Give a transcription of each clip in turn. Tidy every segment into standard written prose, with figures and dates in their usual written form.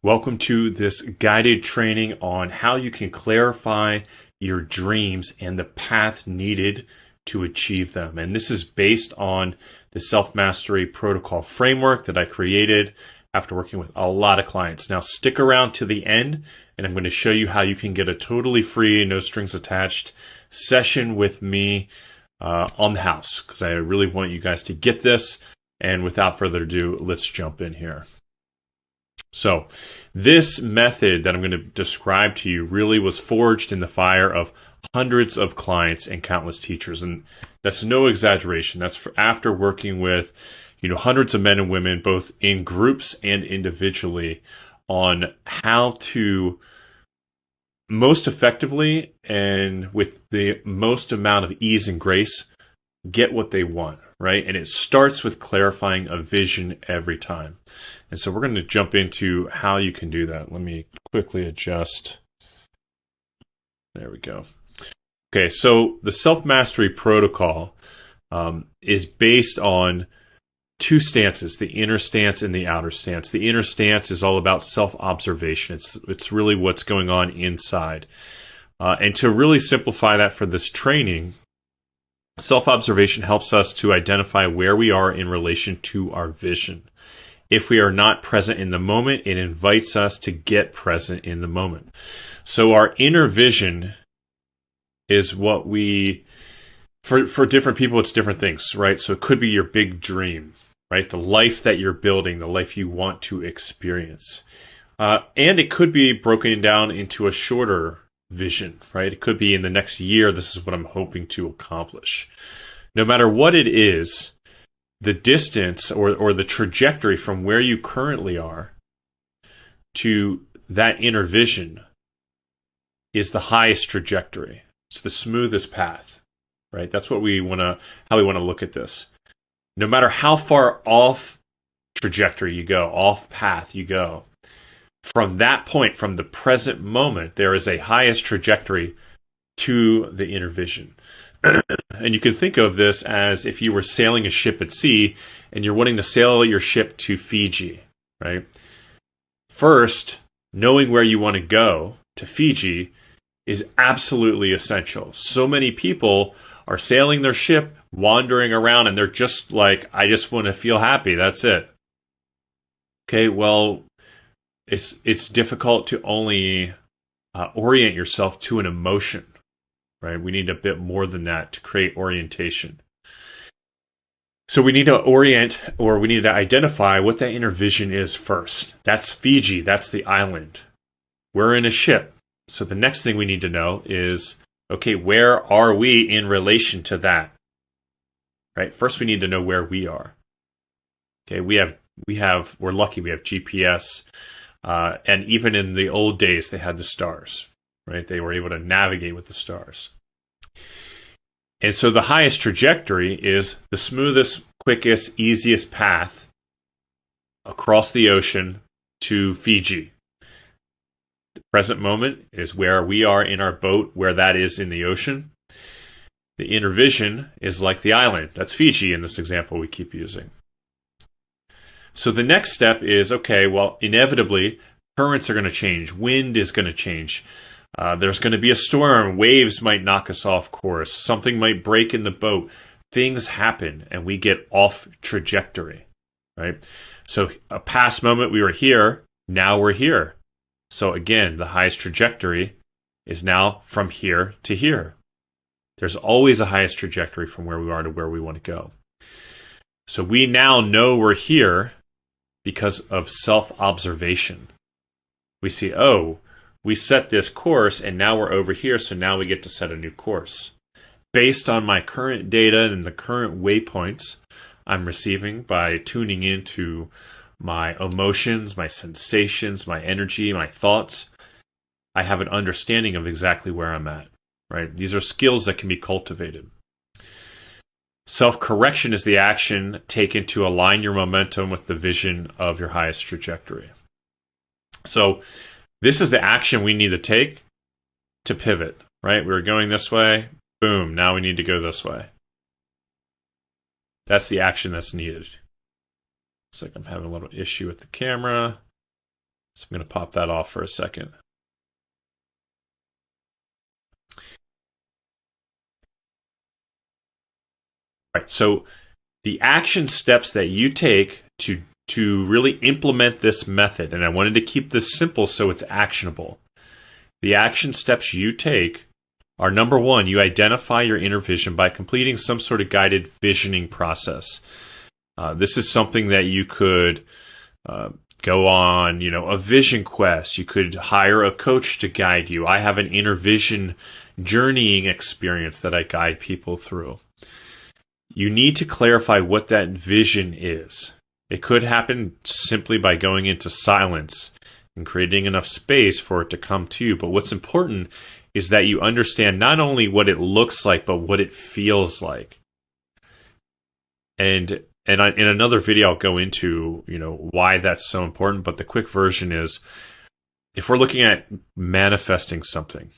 Welcome to this guided training on how you can clarify your dreams and the path needed to achieve them. And this is based on the self-mastery protocol framework that I created after working with a lot of clients. Now stick around to the end and I'm going to show you how you can get a totally free, no strings attached session with me on the house, because I really want you guys to get this. And without further ado, let's jump in here. So this method that I'm going to describe to you really was forged in the fire of hundreds of clients and countless teachers. And that's no exaggeration. That's after working with, hundreds of men and women, both in groups and individually, on how to most effectively and with the most amount of ease and grace get what they want, right? And it starts with clarifying a vision every time. And so we're going to jump into how you can do that. Let me quickly adjust. There we go. Okay, so the self-mastery protocol is based on two stances, the inner stance and the outer stance. The inner stance is all about self-observation. It's really what's going on inside. And to really simplify that for this training, self-observation helps us to identify where we are in relation to our vision. If we are not present in the moment, it invites us to get present in the moment. So our inner vision is what for different people, it's different things, right? So it could be your big dream, right? The life that you're building, the life you want to experience. And it could be broken down into a shorter vision, right? It could be in the next year, this is what I'm hoping to accomplish. No matter what it is, the distance or the trajectory from where you currently are to that inner vision is the highest trajectory. It's the smoothest path, right? That's what how we want to look at this. No matter how far off trajectory you go, off path you go, from that point, from the present moment, there is a highest trajectory to the inner vision. And you can think of this as if you were sailing a ship at sea and you're wanting to sail your ship to Fiji, right? First, knowing where you want to go to Fiji is absolutely essential. So many people are sailing their ship, wandering around, and they're just like, I just want to feel happy. That's it. Okay, well, it's difficult to only orient yourself to an emotion, right? We need a bit more than that to create orientation. So we need to orient, or we need to identify what that inner vision is first. That's Fiji. That's the island. We're in a ship. So the next thing we need to know is, okay, where are we in relation to that? Right? First, we need to know where we are. Okay, we're lucky. We have GPS. And even in the old days, they had the stars, right? They were able to navigate with the stars. And so the highest trajectory is the smoothest, quickest, easiest path across the ocean to Fiji. The present moment is where we are in our boat, where that is in the ocean. The inner vision is like the island. That's Fiji in this example we keep using. So the next step is, okay, well, inevitably, currents are going to change. Wind is going to change. There's going to be a storm. Waves might knock us off course. Something might break in the boat. Things happen, and we get off trajectory, right? So a past moment, we were here. Now we're here. So again, the highest trajectory is now from here to here. There's always a highest trajectory from where we are to where we want to go. So we now know we're here because of self-observation. We see, oh, we set this course and now we're over here, so now we get to set a new course. Based on my current data and the current waypoints I'm receiving by tuning into my emotions, my sensations, my energy, my thoughts, I have an understanding of exactly where I'm at, right? These are skills that can be cultivated. Self-correction is the action taken to align your momentum with the vision of your highest trajectory. So this is the action we need to take to pivot, right? We were going this way, boom, now we need to go this way. That's the action that's needed. It's like I'm having a little issue with the camera. So I'm going to pop that off for a second. All right, so the action steps that you take to really implement this method, and I wanted to keep this simple so it's actionable. The action steps you take are: number one, you identify your inner vision by completing some sort of guided visioning process. This is something that you could go on, a vision quest. You could hire a coach to guide you. I have an inner vision journeying experience that I guide people through. You need to clarify what that vision is. It could happen simply by going into silence and creating enough space for it to come to you. But what's important is that you understand not only what it looks like, but what it feels like. And in another video, I'll go into, why that's so important. But the quick version is, if we're looking at manifesting something,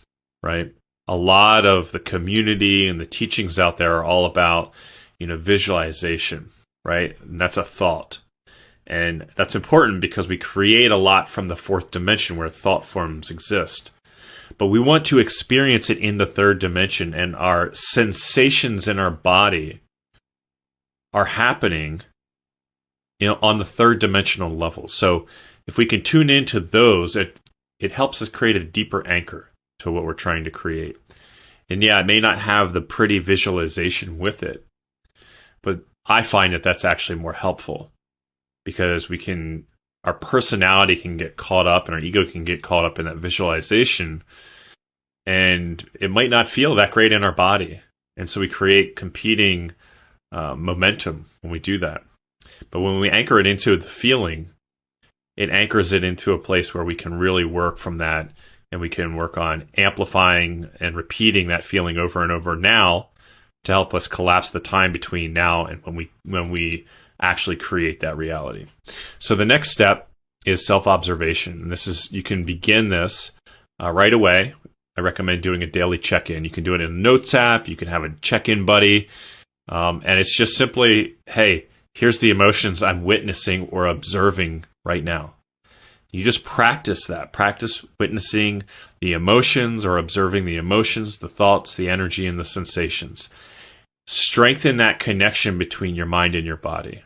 right? A lot of the community and the teachings out there are all about, visualization, right? And that's a thought. And that's important because we create a lot from the fourth dimension where thought forms exist. But we want to experience it in the third dimension, and our sensations in our body are happening, on the third dimensional level. So if we can tune into those, it helps us create a deeper anchor to what we're trying to create. And yeah, it may not have the pretty visualization with it, but I find that that's actually more helpful, because our personality can get caught up and our ego can get caught up in that visualization, and it might not feel that great in our body. And so we create competing momentum when we do that. But when we anchor it into the feeling, it anchors it into a place where we can really work from that, and we can work on amplifying and repeating that feeling over and over now to help us collapse the time between now and when we actually create that reality. So the next step is self-observation. And you can begin this right away. I recommend doing a daily check-in. You can do it in a notes app. You can have a check-in buddy. And it's just simply, hey, here's the emotions I'm witnessing or observing right now. You just practice that. Practice witnessing the emotions or observing the emotions, the thoughts, the energy, and the sensations. Strengthen that connection between your mind and your body.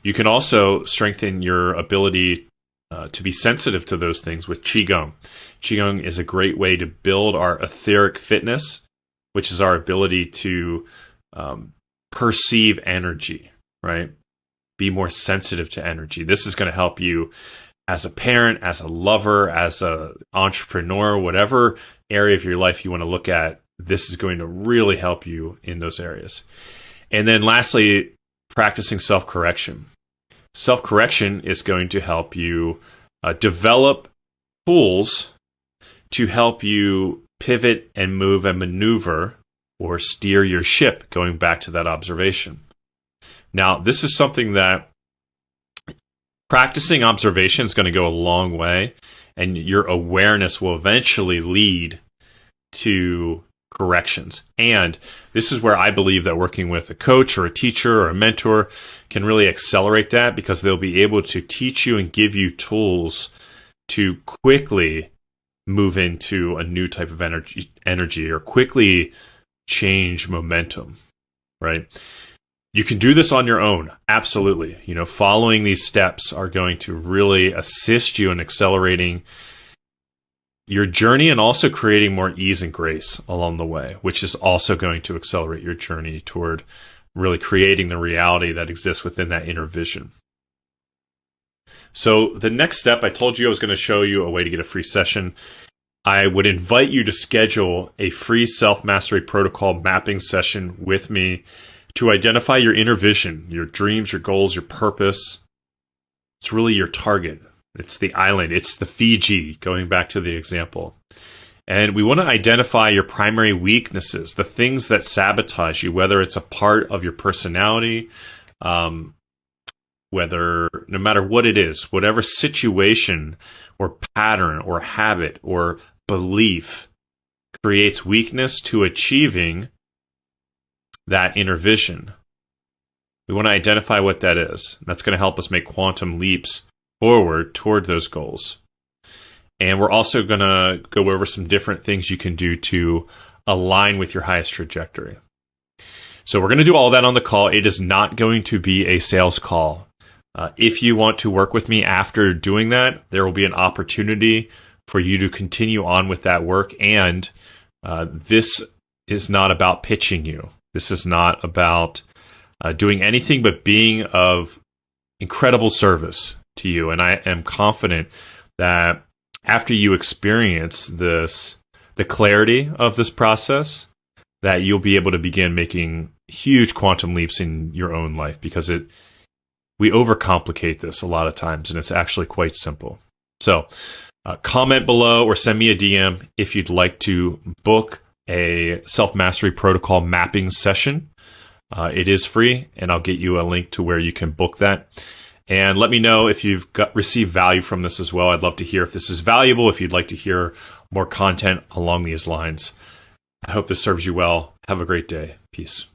You can also strengthen your ability to be sensitive to those things with Qigong. Qigong is a great way to build our etheric fitness, which is our ability to perceive energy, right? Be more sensitive to energy. This is going to help you as a parent, as a lover, as an entrepreneur, whatever area of your life you want to look at. This is going to really help you in those areas. And then lastly, practicing self-correction. Self-correction is going to help you develop tools to help you pivot and move and maneuver or steer your ship, going back to that observation. Now, this is something that practicing observation is going to go a long way, and your awareness will eventually lead to corrections. And this is where I believe that working with a coach or a teacher or a mentor can really accelerate that, because they'll be able to teach you and give you tools to quickly move into a new type of energy or quickly change momentum, right? You can do this on your own, absolutely. Following these steps are going to really assist you in accelerating your journey and also creating more ease and grace along the way, which is also going to accelerate your journey toward really creating the reality that exists within that inner vision. So the next step, I told you I was going to show you a way to get a free session. I would invite you to schedule a free self-mastery protocol mapping session with me to identify your inner vision, your dreams, your goals, your purpose. It's really your target. It's the island. It's the Fiji, going back to the example. And we want to identify your primary weaknesses, the things that sabotage you, whether it's a part of your personality, whether, no matter what it is, whatever situation or pattern or habit or belief creates weakness to achieving that inner vision. We want to identify what that is. That's going to help us make quantum leaps forward toward those goals. And we're also going to go over some different things you can do to align with your highest trajectory. So we're going to do all that on the call. It is not going to be a sales call. If you want to work with me after doing that, there will be an opportunity for you to continue on with that work. And this is not about pitching you. This is not about doing anything but being of incredible service to you. And I am confident that after you experience this, the clarity of this process, that you'll be able to begin making huge quantum leaps in your own life, because we overcomplicate this a lot of times, and it's actually quite simple. So comment below or send me a DM if you'd like to book a self-mastery protocol mapping session. It is free, and I'll get you a link to where you can book that. And let me know if you've received value from this as well. I'd love to hear if this is valuable, if you'd like to hear more content along these lines. I hope this serves you well. Have a great day. Peace.